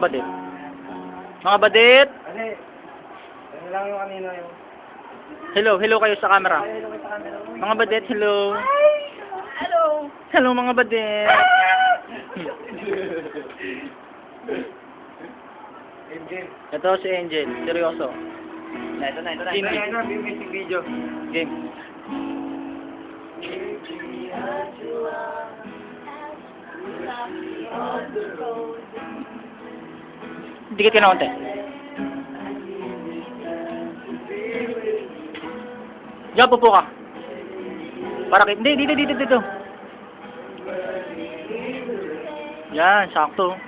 Badit. Mga badit. Kasi, ano lang yung kanina yung... Hello, hello kayo sa camera. Ay, hello kayo sa camera. Mga badit, hello. Hello! Hello mga badit. Angel. Ito si Angel, seryoso. Ito na. Game. Ito na, music video. Game. Dikit ka na konti. Diyan, pupo ka. Para kay... Hindi, dito. Yan, sakto.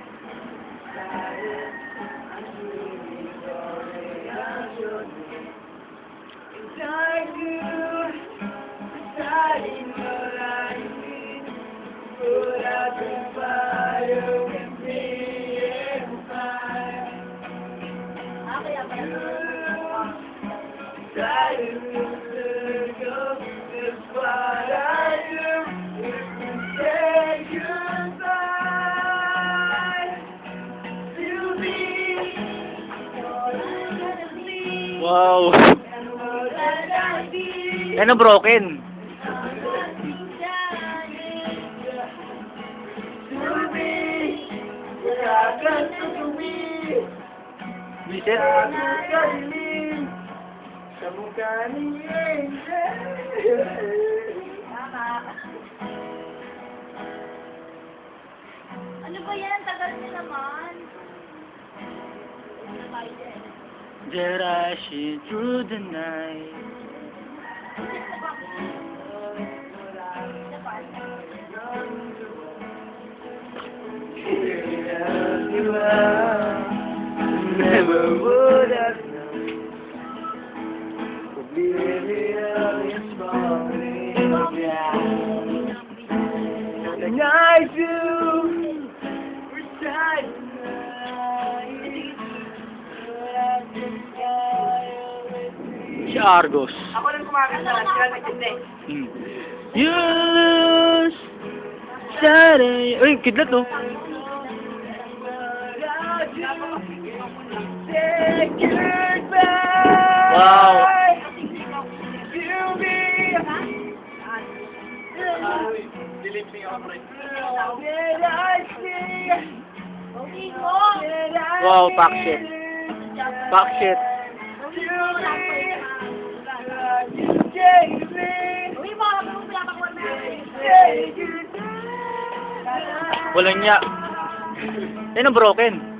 Wow. Ano broken? Bisit? Sa mukha ni Ano ba yan? Tagal niya naman. Ano tayo dyan? Did I see through the night? Never would have known. Oblivion is falling down. And I do recite Si Argos. Ako lang kumakanta, sila nagtindi. You lose Saturday. Uy, kidlat oh. Wow. Wow, pack shit. Pack shit. Uy, mga kapag pinapakuha na. Walang niya. Yan ang broken.